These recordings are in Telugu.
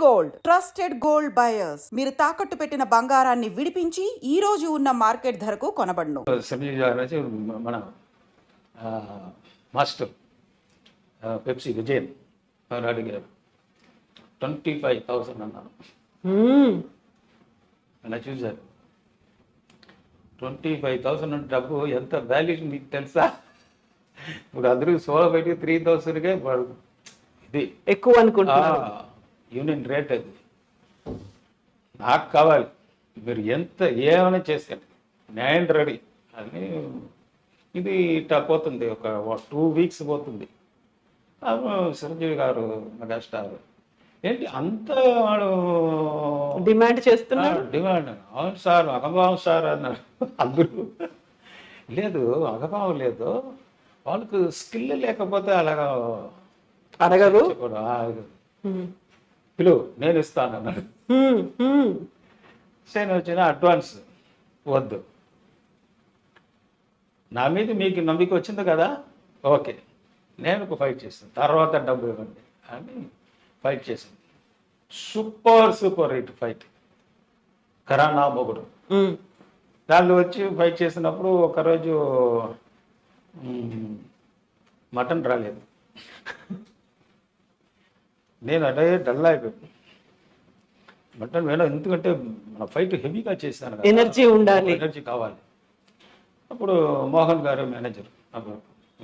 Gold trusted gold buyers. మీరు తాకట్టు పెట్టిన బంగారాన్ని విడిపించి ఈ రోజు ఉన్న మార్కెట్ ధరకు కొనబడును. మన మాస్టర్ పెప్సీ విజయన్ వారు అడిగారు 25,000 అన్నారు. అలా చూశారు 25,000 డబ్బు ఎంత వాల్యూ మీకు తెలుసా? ఇప్పుడు అందరూ సోలో బయట 3,000కే ఇది ఎక్కువ అనుకుంటున్నారు. యూనియన్ రేట్ అది. నాకు కావాలి, మీరు ఎంత ఏమైనా చేసేయండి, నేను రెడీ అని. ఇది ఇట్లా పోతుంది, ఒక 2 వీక్స్ పోతుంది. చిరంజీవి గారు మెగాస్టార్ ఏంటి అంత వాడు డిమాండ్ చేస్తున్నారు. డిమాండ్ అవును సార్, అగభావం సార్ అన్నారు అందరూ. లేదు అగభావం లేదు, వాళ్ళకు స్కిల్ లేకపోతే అలాగా అడగరు. పిలువు నేను ఇస్తాను అన్నాడు. సరే వచ్చిన అడ్వాన్స్ వద్దు, నా మీద మీకు నమ్మిక వచ్చింది కదా, ఓకే నేను ఒక ఫైట్ చేస్తాను, తర్వాత డబ్బు ఇవ్వండి అని ఫైట్ చేశాను. Super hit fight. కరానా మొగుడు దాంట్లో వచ్చి ఫైట్ చేసినప్పుడు ఒకరోజు మటన్ రాలేదు. నేను అదే డల్ అయిపోయాను. మటన్ వేణం, ఎందుకంటే మన ఫైట్ హెవీగా చేశాను, ఎనర్జీ ఉండాలి, ఎనర్జీ కావాలి. అప్పుడు మోహన్ గారు మేనేజర్, అప్పుడు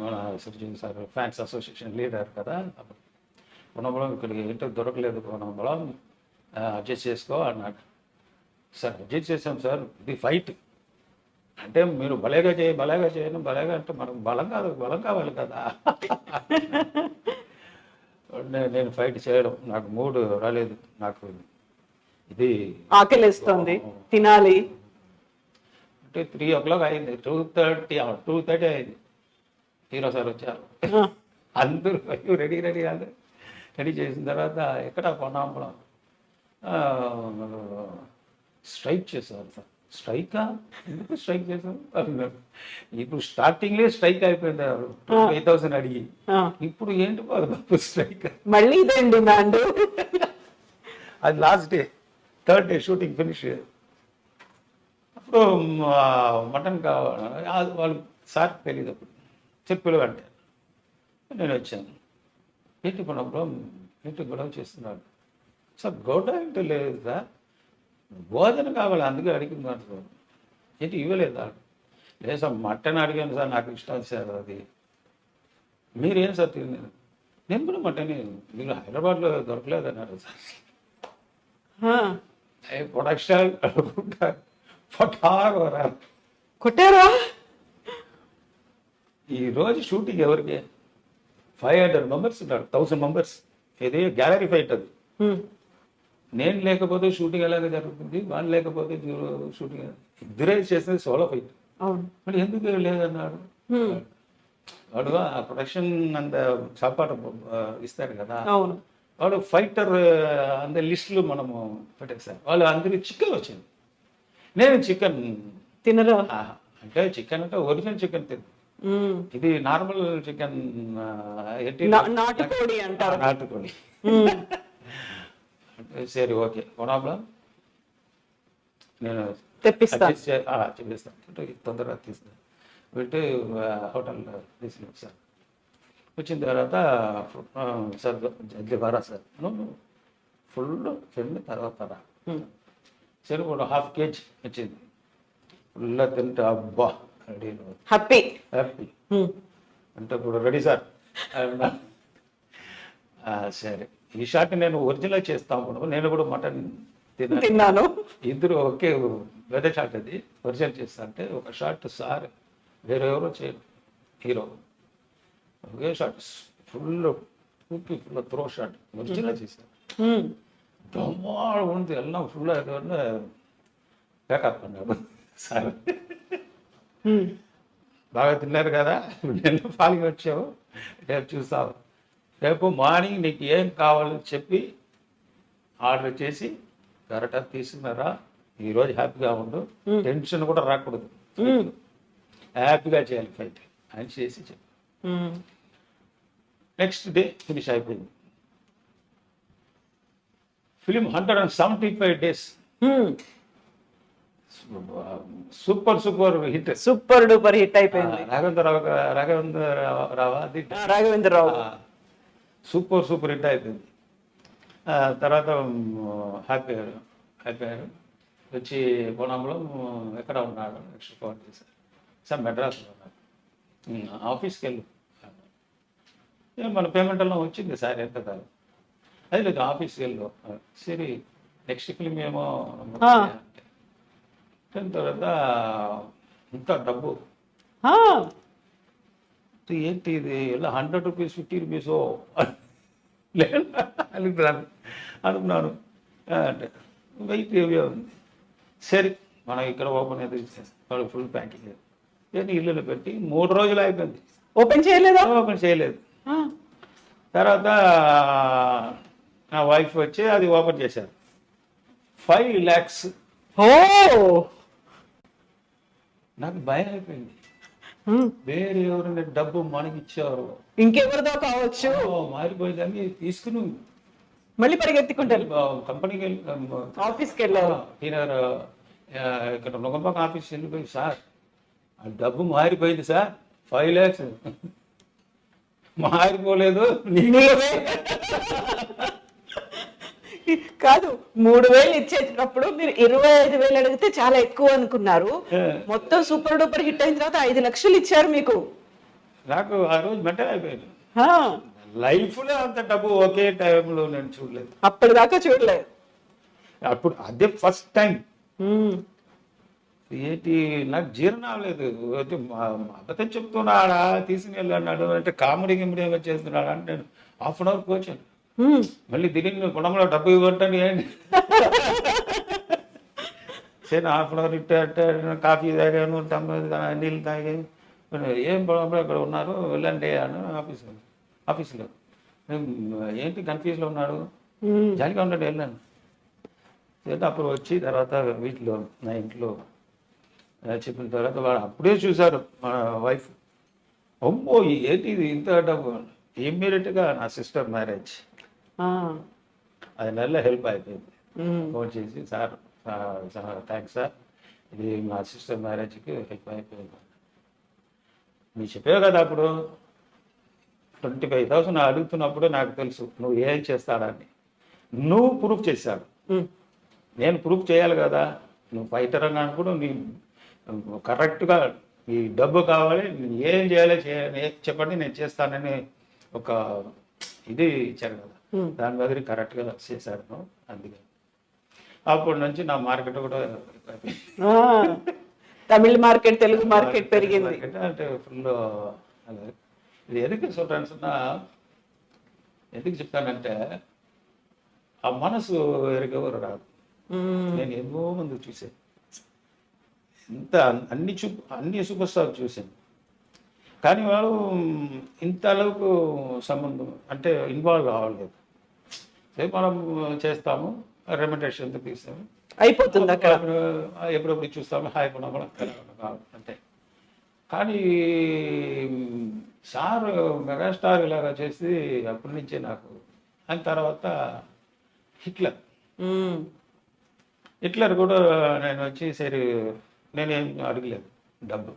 మన Chiranjeevi sir fans association leader కదా, అప్పుడు కొనబలం ఇక్కడికి ఏంటో దొరకలేదు, కొనబలం అడ్జస్ట్ చేసుకో అన్నాడు. సార్ అడ్జస్ట్ చేసాం సార్, ఇది ఫైట్ అంటే మీరు భలేగా చేయను భలేగా అంటే మనకు బలం కావాలి కదా. నేను ఫైట్ చేయడం నాకు మూడు రాలేదు, నాకు ఇది ఆకలిస్తుంది, తినాలి అంటే 3 o'clock అయింది. 2:30 అయింది. హీరో సార్ వచ్చారు, అందరూ రెడీ అందరూ రెడీ చేసిన తర్వాత ఎక్కడ కొన్నాంబలం స్ట్రైక్ చేశారు సార్. స్ట్రైకా? ఎందుకు స్ట్రైక్ చేశారు అన్నారు. ఇప్పుడు స్టార్టింగ్లే స్ట్రైక్ అయిపోయింది 5,000 అడిగి, ఇప్పుడు ఏంటి బాబు స్ట్రైక్ మళ్ళీ ఇదండి మ్యాండ్. అది last day, 3rd day shooting finish. అప్పుడు మటన్ కావాలి, వాళ్ళు సార్ తెలియదు, అప్పుడు చెప్పులు అంటే నేను వచ్చాను. ఏంటి కొన్నప్పుడు ఏంటి గొడవ చేస్తున్నాడు సార్? గొడవ ఏంటో లేదు సార్, భోజన కావాలి అందుకే అడిగింది సార్. ఏంటి ఇవ్వలేదా? లేదు సార్ మటన్ అడిగాను సార్, నాకు ఇష్టం సార్ అది. మీరేం సార్ తిన్నాను? నేను కూడా మటన్, మీరు హైదరాబాద్లో దొరకలేదన్నారు సార్. ప్రొడక్షన్ కొట్టారా? ఈరోజు షూటింగ్ ఎవరికి 500 మెంబర్స్ ఉన్నారు, 1000 మెంబర్స్. ఇది గ్యాలరీ ఫైట్ అది. నేను లేకపోతే షూటింగ్ ఎలాగ జరుగుతుంది, వాళ్ళు లేకపోతే షూటింగ్, ఇద్దరే చేసేది సోలో ఫైట్. మరి ఎందుకు లేదన్నాడు వాడు. ఆ ప్రొడక్షన్ అంత చాపాట ఇస్తారు కదా, వాడు ఫైటర్ అంత లిస్టులు మనము పెట్టేసారు. వాళ్ళు అందరికి చికెన్ వచ్చింది, నేను చికెన్ తినరా అంటే చికెన్ అంటే ఒరిజినల్ చికెన్ తిను, ఇది నార్మల్ చికెన్ నాటుకోడి అంటారు, నాటుకోడి. సరే ఓకే కొనాబ్లా, నేను తెప్పిస్తాను తొందరగా తీస్తాను పెట్టి హోటల్లో తీసుకుని సార్. వచ్చిన తర్వాత సార్ జల్దీ బారా సార్, ఫుల్ తిన్న తర్వాత రా సరే, ఒక 1/2 kg వచ్చింది. ఫుల్గా తింటే అబ్బా రెడీ, హ్యాపీ అంటే ఇప్పుడు రెడీ సార్. సరే ఈ షాట్ నేను ఒరిజినల్ చేస్తాను, నేను కూడా మటన్ తిన్నాను. ఇద్దరు ఒకే వేరే షాట్, అది ఒరిజినల్ చేస్తా అంటే ఒక షాట్ సార్ వేరే ఎవరో చేయరు, హీరో ఒకే షాట్ ఫుల్ ఊపి ఫుల్ త్రో షాట్ ఒరిజినల్ చేశారు. దమ్మాడు ఉంది ఎల్లం ఫుల్ ప్యాకప్ అన్నాడు సార్. బాగా తిన్నారు కదా, నిన్న పాలికి వచ్చావు, రేపు చూస్తావు, రేపు మార్నింగ్ నీకు ఏం కావాలో చెప్పి ఆర్డర్ చేసి కరెక్ట్గా తీసుకున్నారా, ఈరోజు హ్యాపీగా ఉండు, టెన్షన్ కూడా రాకూడదు, హ్యాపీగా చేయాలి ఫైట్ అని చేసి చెప్పి నెక్స్ట్ డే ఫినిష్ అయిపోయింది. Film 175 days. Super hit. Super duper hit అయిపోయింది. రాఘవేంద్రరావు అది రాఘవేంద్రరావు. సూపర్ హిట్ అయిపోయింది. తర్వాత హ్యాపీ అయ్యారు. వచ్చి పొలంలో ఎక్కడ ఉన్నాడు నెక్స్ట్ ఫోన్ చేశారు, సార్ మెడ్రాస్లో ఉన్నాడు, ఆఫీస్కి వెళ్ళు, మన పేమెంట్ ఎல்லாம் వచ్చింది సార్ ఎంత కాదు, అది లేదు ఆఫీస్కి వెళ్ళు, సరే నెక్స్ట్ ఫిలిం ఏమో తర్వాత ఇంకా డబ్బు ఏంటి ఇది ఇలా 100 రూపీస్ 50 రూపీస్ అడుగుతున్నాను అనుకున్నాను. అంటే వెయిట్ ఏవో ఉంది, సరే మనం ఇక్కడ ఓపెన్ అయితే వాళ్ళు ఫుల్ ప్యాకింగ్ ఏంటి ఇల్లులో పెట్టి 3 రోజులు అయిపోయింది. ఓపెన్ చేయలేదా? ఓపెన్ చేయలేదు. తర్వాత నా వైఫ్ వచ్చి అది ఓపెన్ చేశారు. 5 lakhs. ఓ నాకు భయం అయిపోయింది. వేరే ఎవరైనా డబ్బు మనకి ఇచ్చారు, ఇంకెవరిదో కావచ్చు, మారిపోయిందని తీసుకుని మళ్ళీ పరిగెత్తుకుంటారు కంపెనీకి వెళ్ళి ఆఫీస్కి వెళ్ళారు. ఇక్కడ నొగంపాక ఆఫీస్ వెళ్ళిపోయి, సార్ ఆ డబ్బు మారిపోయింది సార్, 5 lakhs. మారిపోలేదు కాదు, 3,000 ఇచ్చేటప్పుడు మీరు 25,000 అడిగితే చాలా ఎక్కువ అనుకున్నారు. మొత్తం సూపర్ డూపర్ హిట్ అయిన తర్వాత 5 లక్షలు ఇచ్చారు మీకు. నాకు ఆ రోజు మెంటల్ అయిపోయింది. లైఫ్ లో అంత డబ్బు ఒకే టైంలో నేను చూడలేదు, అప్పటిదాకా చూడలేదు. అప్పుడు అదే ఫస్ట్ టైం. ఏంటి నాకు జీర్ణం అవ్వలేదు. అబద్ధం చెప్తున్నాడా, తీసుకుని వెళ్ళన్నాడు అంటే కామెడీ గిమిడీ ఏమో చేస్తున్నాడా అంటే నేను ½ an hour కూర్చొని మళ్ళీ దిలీప్ గుణంలో డబ్బు ఇవ్వటని ఏంటి సరే ½ an hour ఇట్టే అంటే కాఫీ తాగాను, నీళ్ళు తాగాను, ఏం పొలంలో ఇక్కడ ఉన్నారు వెళ్ళండి అని ఆఫీసులో ఏంటి కన్ఫ్యూజ్లో ఉన్నాడు, జాలిగా ఉన్నాడు, వెళ్ళాను. అయితే అప్పుడు వచ్చి తర్వాత వీటిలో నా ఇంట్లో చెప్పిన తర్వాత వాడు అప్పుడే చూశారు మన వైఫ్, అమ్మో ఏంటి ఇది ఇంత డబ్బు. ఇమ్మీడియట్గా నా సిస్టర్ మ్యారేజ్, అది నెలలో హెల్ప్ అయిపోయింది. ఫోన్ చేసి, సార్ థ్యాంక్స్ సార్, ఇది మా సిస్టర్ మ్యారేజ్కి హెల్ప్ అయిపోయింది. మీరు చెప్పావు కదా అప్పుడు 25,000 అడుగుతున్నప్పుడు నాకు తెలుసు నువ్వు ఏం చేస్తాడని. నువ్వు ప్రూఫ్ చేశాడు, నేను ప్రూఫ్ చేయాలి కదా. నువ్వు ఫైటర్ అని అనుకుడు, నీ కరెక్ట్గా ఈ డబ్బు కావాలి, ఏం చేయాలి చెప్పండి నేను చేస్తానని ఒక ఇది ఇచ్చారు కదా, దాని దగ్గర కరెక్ట్గా చేశారు. అందుకే అప్పటి నుంచి నా మార్కెట్ కూడా తమిళ మార్కెట్, తెలుగు మార్కెట్ పెరిగింది. అంటే ఫుల్ ఇది ఎందుకు சொல்றேன்னா, ఎందుకు చెప్తానంటే ఆ మనసు ఎరగవరు రాదు. నేను ఎన్నో మంది చూసాను, ఇంత అన్ని సూపర్ స్టార్ చూశాను, కానీ వాళ్ళు ఇంత அளவுకు సంబంధం అంటే ఇన్వాల్వ్ అవ్వలేదు. మనం చేస్తాము, రెమ్యునరేషన్ తీస్తాము, అయిపోతుంది అక్కడ, ఎప్పుడప్పుడు చూస్తాము, హాయ్ కూడా అంటే. కానీ సార్ మెగాస్టార్ ఇలాగా చేసి అప్పటి నుంచే నాకు. అయిన తర్వాత హిట్లర్ కూడా నేను వచ్చి సరే నేనేం అడగలేదు డబ్బు,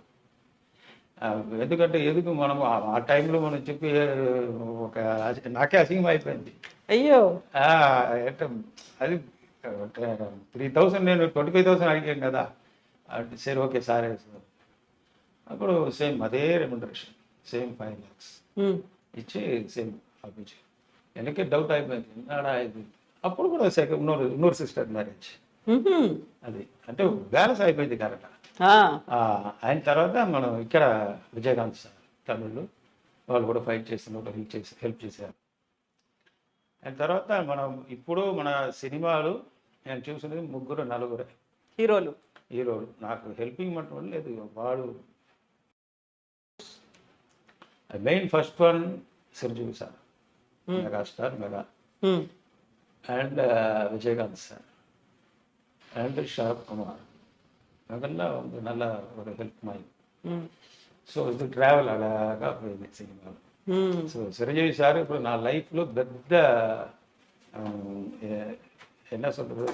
ఎందుకంటే ఎందుకు మనం ఆ టైంలో మనం చెప్పి ఒక నాకే అసింగం అయిపోయింది. అయ్యో అది 3,000 నేను 25,000 అడిగాను కదా అంటే సరే ఓకే సార్ అప్పుడు సేమ్ అదే రెమ్యునరేషన్, సేమ్ 5 lakhs ఇచ్చి సేమ్ ఆపించి. వెనకే డౌట్ అయిపోయింది నాడా ఇది. అప్పుడు కూడా ఉన్నూరు సిస్టర్ మ్యారేజ్, అది అంటే బ్యాలెన్స్ అయిపోయింది కరెక్ట్. అయిన తర్వాత మనం ఇక్కడ విజయకాంత్ సార్ తమిళ్లో వాళ్ళు కూడా ఫైట్ చేస్తున్నారు, హెల్ప్ చేశారు. అయిన తర్వాత మనం ఇప్పుడు మన సినిమాలు నేను చూసినది 3-4 హీరోలు నాకు హెల్పింగ్ మట్టం లేదు. వాడు main first one Chiranjeevi sir, megastar mega, and Vijayakanth sir and Sharathkumar, அதெல்லாம் வந்து நல்லா ஒரு ஹெல்ப் மாதிரி. ஸோ இது ட்ராவல் அழகாக போయింది సినిమాలో. సో చిరంజీవి సార్ ఇప్పుడు నా లైఫ్లో పెద్ద என்ன சொல்கிறது,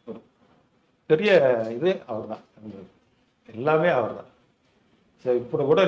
ஒரு பெரிய இது அவர் தான், எல்லாமே அவர் தான். ஸோ இப்போ கூட